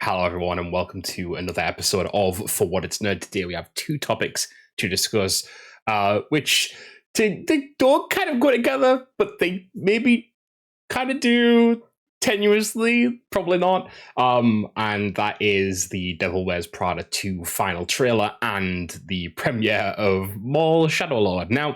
Hello, everyone, and welcome to another episode of For What It's Nerd. Today, we have two topics to discuss, which they don't kind of go together, but they maybe kind of do tenuously, probably not. And that is the Devil Wears Prada 2 final trailer and the premiere of Maul Shadow Lord. Now,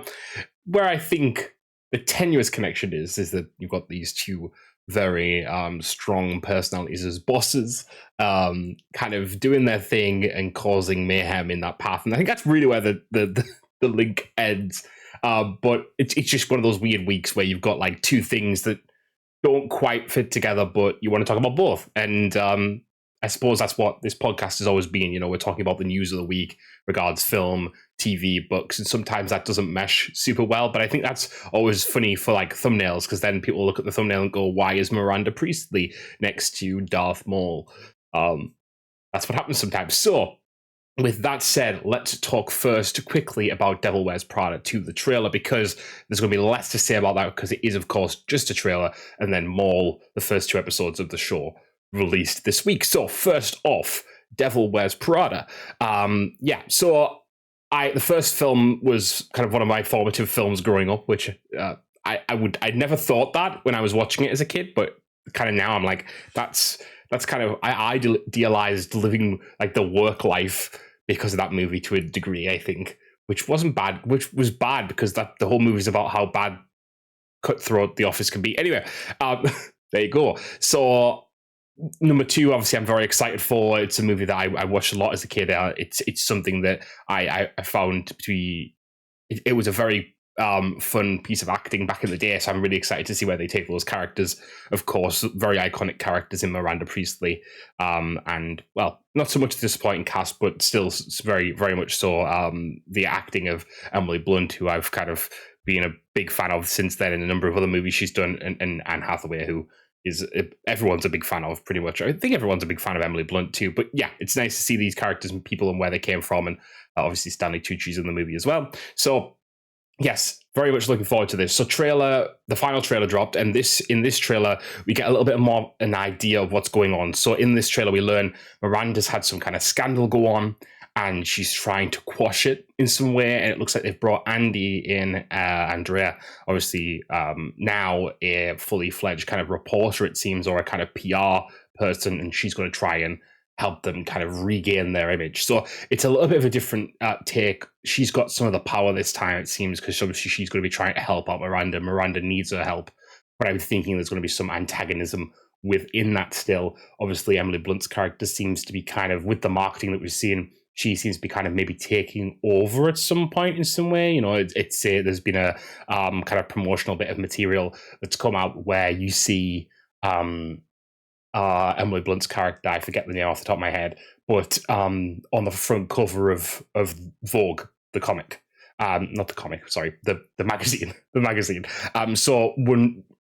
where I think the tenuous connection is that you've got these two very strong personalities as bosses, kind of doing their thing and causing mayhem in that path. And I think that's really where the link ends. But it's just one of those weird weeks where you've got like two things that don't quite fit together, but you want to talk about both. And I suppose that's what this podcast has always been. You know, we're talking about the news of the week, regards film, TV, books, and sometimes that doesn't mesh super well. But I think that's always funny for like thumbnails, because then people look at the thumbnail and go, "Why is Miranda Priestley next to Darth Maul?" That's what happens sometimes. So, with that said, let's talk first quickly about Devil Wears Prada 2, the trailer, because there's going to be less to say about that because it is, of course, just a trailer, and then Maul, the first two episodes of the show, released this week. So first off, Devil Wears Prada. The first film was kind of one of my formative films growing up, which I'd never thought that when I was watching it as a kid, but kind of now I'm like, that's kind of, I idealized living like the work life because of that movie to a degree, I think, which was bad because the whole movie is about how bad cutthroat the office can be. Anyway, there you go. So number two, obviously, I'm very excited for. It's a movie that I watched a lot as a kid. It's something that I found to be. It was a very fun piece of acting back in the day, so I'm really excited to see where they take those characters. Of course, very iconic characters in Miranda Priestley, and well, not so much a disappointing cast, but still very, very much so. The acting of Emily Blunt, who I've kind of been a big fan of since then in a number of other movies she's done, and Anne Hathaway, who is everyone's a big fan of pretty much. I think everyone's a big fan of Emily Blunt too. But yeah, it's nice to see these characters and people and where they came from, and obviously Stanley Tucci's in the movie as well. So yes, very much looking forward to this. So the final trailer dropped, and in this trailer, we get a little bit more an idea of what's going on. So in this trailer, we learn Miranda's had some kind of scandal go on, and she's trying to quash it in some way. And it looks like they've brought Andy in, Andrea, obviously now a fully fledged kind of reporter, it seems, or a kind of PR person, and she's going to try and help them kind of regain their image. So it's a little bit of a different take. She's got some of the power this time, it seems, because obviously she's going to be trying to help out Miranda. Miranda needs her help. But I'm thinking there's going to be some antagonism within that still. Obviously, Emily Blunt's character seems to be kind of, with the marketing that we've seen, she seems to be kind of maybe taking over at some point in some way. You know, there's been a kind of promotional bit of material that's come out where you see Emily Blunt's character, I forget the name off the top of my head, but on the front cover of Vogue, the comic, not the comic, sorry, the magazine, So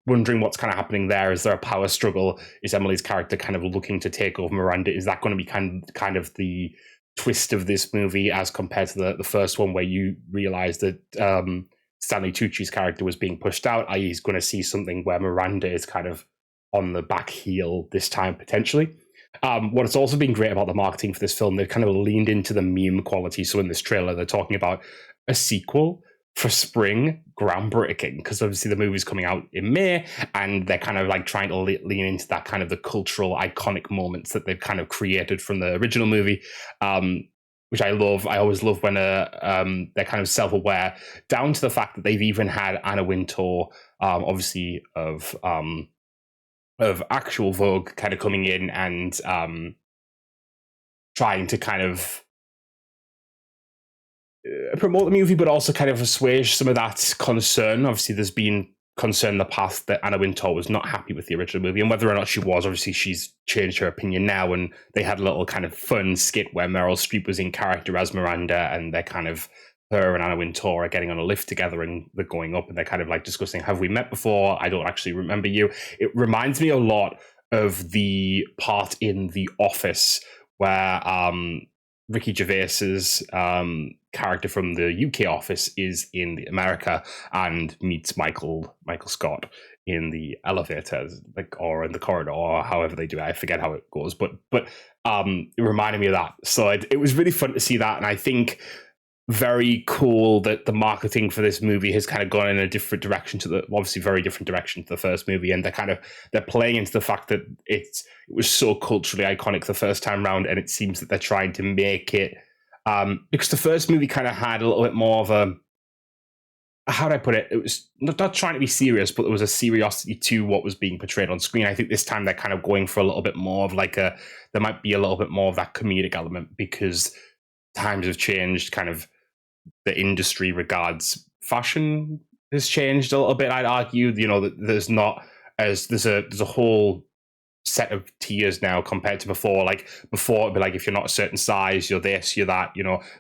wondering what's kind of happening there. Is there a power struggle? Is Emily's character kind of looking to take over Miranda? Is that going to be kind of the twist of this movie as compared to the first one, where you realize that Stanley Tucci's character was being pushed out, i.e. he's going to see something where Miranda is kind of on the back heel this time, potentially. What has also been great about the marketing for this film, they've kind of leaned into the meme quality. So in this trailer, they're talking about a sequel for spring, groundbreaking, because obviously the movie's coming out in May, and they're kind of like trying to lean into that kind of the cultural iconic moments that they've kind of created from the original movie, which I love. I always love when they're kind of self-aware, down to the fact that they've even had Anna Wintour, obviously of actual Vogue, kind of coming in and trying to kind of promote the movie, but also kind of assuage some of that concern. Obviously, there's been concern in the past that Anna Wintour was not happy with the original movie, and whether or not she was, obviously she's changed her opinion now, and they had a little kind of fun skit where Meryl Streep was in character as Miranda, and they're kind of, her and Anna Wintour are getting on a lift together, and they're going up, and they're kind of like discussing, have we met before? I don't actually remember you. It reminds me a lot of the part in The Office where Ricky Gervais's character from the UK office is in America and meets Michael Scott in the elevator, like, or in the corridor, or however they do it. I forget how it goes, but it reminded me of that. So it was really fun to see that, and I think very cool that the marketing for this movie has kind of gone in a different direction to the obviously very different direction to the first movie, and they're playing into the fact that it was so culturally iconic the first time round, and it seems that they're trying to make it because the first movie kind of had a little bit more of a, how do I put it? It was not trying to be serious, but there was a seriosity to what was being portrayed on screen. I think this time they're kind of going for a little bit more of like there might be a little bit more of that comedic element because times have changed. Kind of the industry regards fashion has changed a little bit. I'd argue, that there's not as there's a whole set of tiers now compared to before. Like before, it'd be like if you're not a certain size, you're this, you're that.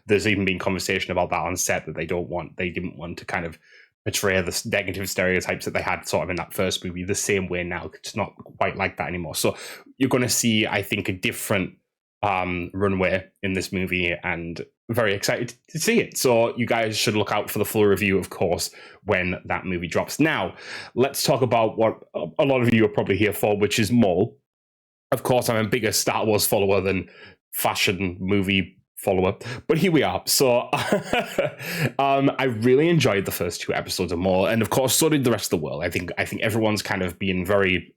There's even been conversation about that on set that they didn't want to kind of portray the negative stereotypes that they had sort of in that first movie the same way now. It's not quite like that anymore. So you're going to see, I think, a different runway in this movie, and very excited to see it. So you guys should look out for the full review, of course, when that movie drops. Now, let's talk about what a lot of you are probably here for, which is Maul. Of course, I'm a bigger Star Wars follower than fashion movie follower, but here we are. So I really enjoyed the first 2 episodes of Maul, and of course, so did the rest of the world. I think everyone's kind of been very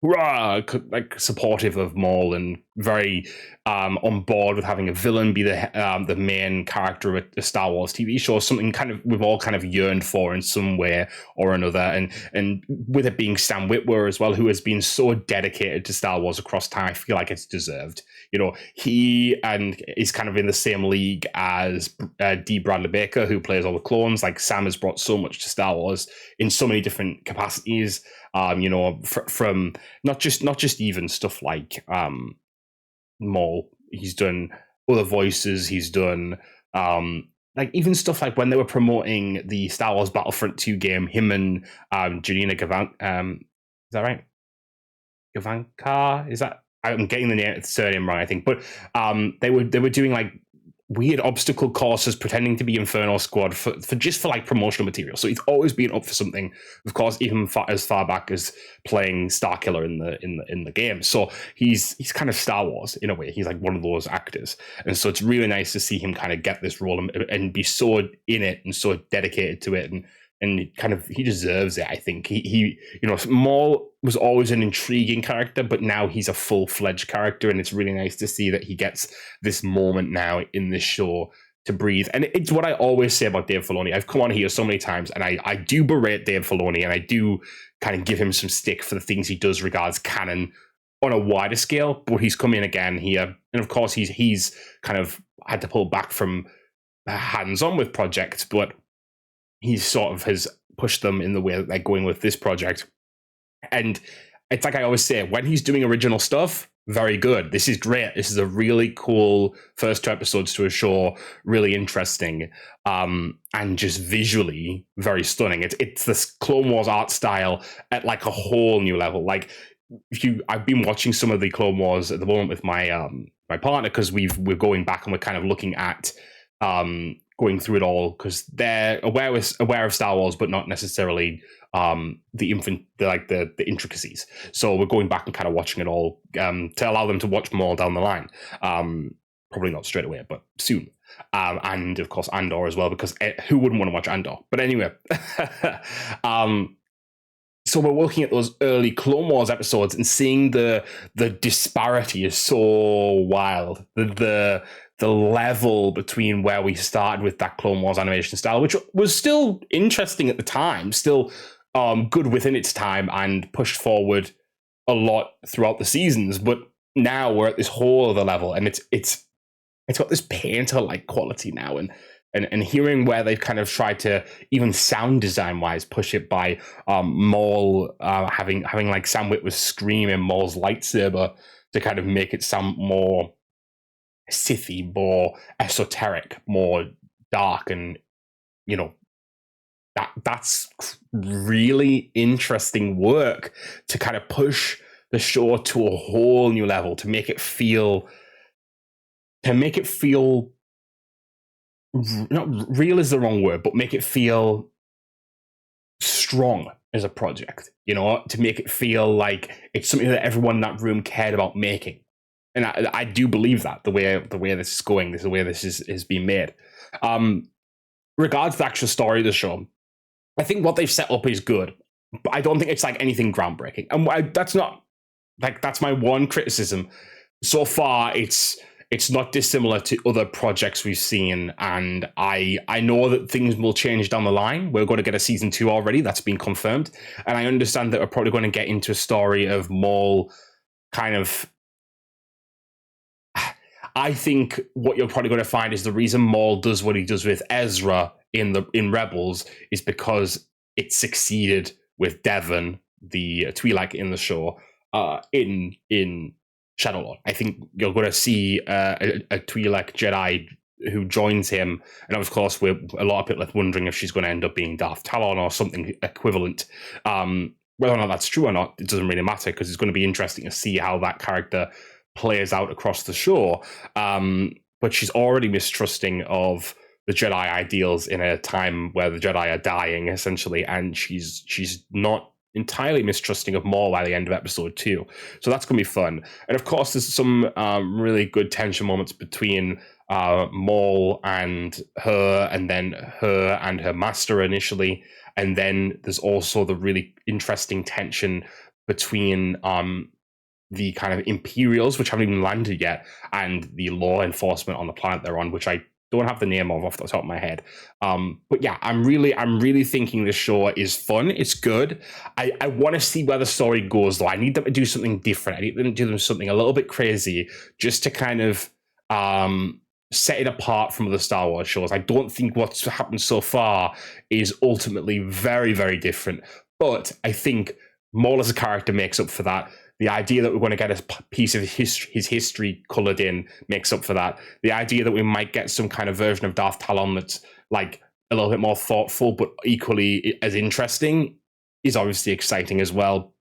like supportive of Maul and very on board with having a villain be the main character of a Star Wars TV show, something kind of we've all kind of yearned for in some way or another, and with it being Sam Witwer as well, who has been so dedicated to Star Wars across time, I feel like it's deserved. He is kind of in the same league as D. Bradley Baker, who plays all the clones. Like Sam has brought so much to Star Wars in so many different capacities. From not just even stuff like Maul. He's done other voices. He's done like even stuff like when they were promoting the Star Wars Battlefront 2 game, him and Janina Gavan. Is that right? Gavankar? Is that? I'm getting the surname wrong, I think. But they were doing like weird obstacle courses pretending to be Inferno Squad for like promotional material. So he's always been up for something, of course, even as far back as playing Starkiller in the game. So he's kind of Star Wars in a way. He's like one of those actors. And so it's really nice to see him kind of get this role and be so in it and so dedicated to it, and kind of he deserves it. I think he Maul was always an intriguing character, but now he's a full-fledged character, and it's really nice to see that he gets this moment now in this show to breathe. And it's what I always say about Dave Filoni. I've come on here so many times, and I do berate Dave Filoni, and I do kind of give him some stick for the things he does regards canon on a wider scale, but he's come in again here, and of course he's kind of had to pull back from hands-on with projects, but he sort of has pushed them in the way that they're going with this project. And it's like I always say, when he's doing original stuff, very good. This is great. This is a really cool first 2 episodes to a show, really interesting, and just visually very stunning. It's this Clone Wars art style at like a whole new level. Like I've been watching some of the Clone Wars at the moment with my my partner, because we're going back and we're kind of looking at going through it all, because they're aware of Star Wars, but not necessarily the intricacies. So we're going back and kind of watching it all to allow them to watch more down the line. Probably not straight away, but soon. And of course Andor as well, because who wouldn't want to watch Andor? But anyway, so we're looking at those early Clone Wars episodes and seeing the disparity is so wild. The level between where we started with that Clone Wars animation style, which was still interesting at the time, still good within its time, and pushed forward a lot throughout the seasons. But now we're at this whole other level, and it's got this painter-like quality now, and hearing where they've kind of tried to, even sound design wise, push it by Maul having like Sam Witwer screaming Maul's lightsaber to kind of make it sound more Sithy, more esoteric, more dark, and that's really interesting work to kind of push the show to a whole new level, to make it feel not real is the wrong word, but make it feel strong, as a project, you know, to make it feel like it's something that everyone in that room cared about making. And I do believe that the way this is going, the way this is being made. Regards to the actual story of the show, I think what they've set up is good, but I don't think it's like anything groundbreaking. And that's not like, that's my one criticism. So far, it's not dissimilar to other projects we've seen, and I know that things will change down the line. We're going to get a season 2 already. That's been confirmed. And I understand that we're probably going to get into a story of Maul kind of... I think what you're probably going to find is the reason Maul does what he does with Ezra in Rebels is because it succeeded with Devon, the Twi'lek in the show, in Shadowlord. I think you're going to see a Twi'lek Jedi who joins him, and of course, a lot of people are wondering if she's going to end up being Darth Talon or something equivalent. Whether or not that's true or not, it doesn't really matter, because it's going to be interesting to see how that character plays out across the show. But she's already mistrusting of the Jedi ideals in a time where the Jedi are dying, essentially, and she's not entirely mistrusting of Maul by the end of episode 2. So that's going to be fun. And of course, there's some really good tension moments between Maul and her, and then her and her master initially. And then there's also the really interesting tension between the kind of Imperials, which haven't even landed yet, and the law enforcement on the planet they're on, which I don't have the name of off the top of my head. But yeah, I'm really thinking this show is fun. It's good. I want to see where the story goes, though. I need them to do something different. I need them to do something a little bit crazy, just to kind of set it apart from the Star Wars shows. I don't think what's happened so far is ultimately very, very different. But I think Maul as a character makes up for that. The idea that we're going to get a piece of his history colored in makes up for that. The idea that we might get some kind of version of Darth Talon that's like a little bit more thoughtful, but equally as interesting, is obviously exciting as well.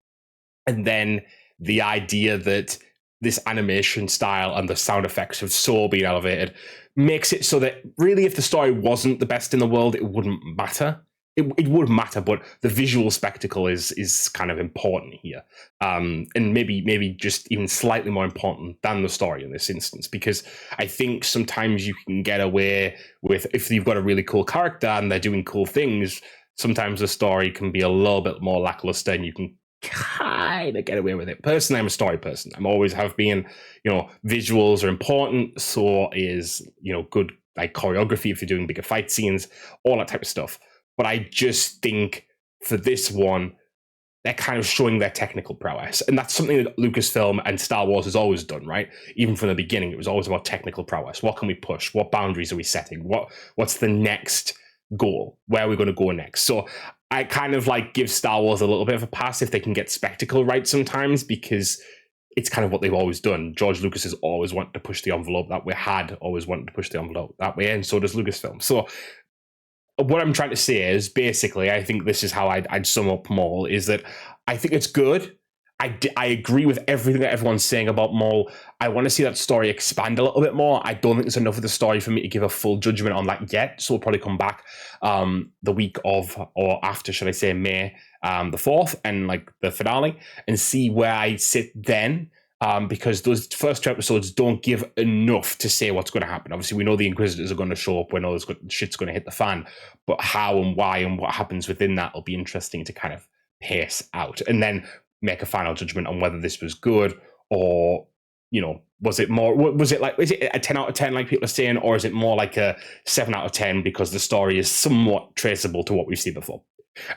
And then the idea that this animation style and the sound effects have so been elevated makes it so that really, if the story wasn't the best in the world, it wouldn't matter. It would matter, but the visual spectacle is kind of important here, and maybe just even slightly more important than the story in this instance, because I think sometimes you can get away with, if you've got a really cool character and they're doing cool things, sometimes the story can be a little bit more lackluster, and you can kind of get away with it. Personally, I'm a story person. I'm always have been. Visuals are important. So is good like choreography if you're doing bigger fight scenes, all that type of stuff. But I just think for this one, they're kind of showing their technical prowess. And that's something that Lucasfilm and Star Wars has always done, right? Even from the beginning, it was always about technical prowess. What can we push? What boundaries are we setting? What's the next goal? Where are we going to go next? So I kind of like give Star Wars a little bit of a pass if they can get spectacle right sometimes, because it's kind of what they've always done. George Lucas has always wanted to push the envelope that way, always wanted to push the envelope that way, and so does Lucasfilm. So what I'm trying to say is, basically, I think this is how I'd sum up Maul, is that I think it's good. I agree with everything that everyone's saying about Maul. I want to see that story expand a little bit more. I don't think there's enough of the story for me to give a full judgment on that yet. So we'll probably come back the week of, or after, should I say, May the 4th, and like the finale, and see where I sit then. Because those first 2 episodes don't give enough to say what's going to happen. Obviously, we know the Inquisitors are going to show up. We know shit's going to hit the fan. But how and why and what happens within that will be interesting to kind of pace out. And then make a final judgment on whether this was good, or, was it a 10 out of 10 like people are saying, or is it more like a 7 out of 10 because the story is somewhat traceable to what we've seen before?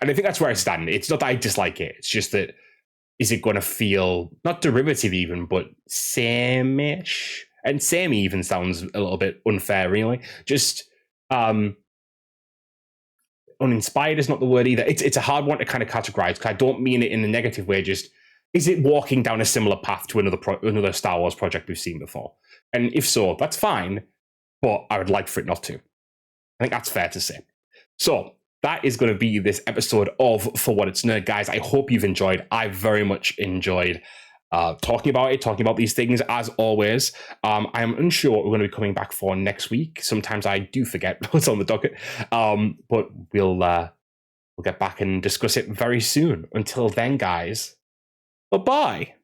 And I think that's where I stand. It's not that I dislike it. It's just that, is it going to feel not derivative even, but same-ish? And samey even sounds a little bit unfair, really. Just uninspired is not the word either. It's a hard one to kind of categorize, because I don't mean it in a negative way. Just, is it walking down a similar path to another Star Wars project we've seen before? And if so, that's fine, but I would like for it not to. I think that's fair to say. So that is going to be this episode of For What It's Nerd, guys. I hope you've enjoyed. I very much enjoyed talking about these things, as always. I am unsure what we're going to be coming back for next week. Sometimes I do forget what's on the docket, but we'll we'll get back and discuss it very soon. Until then, guys, bye-bye.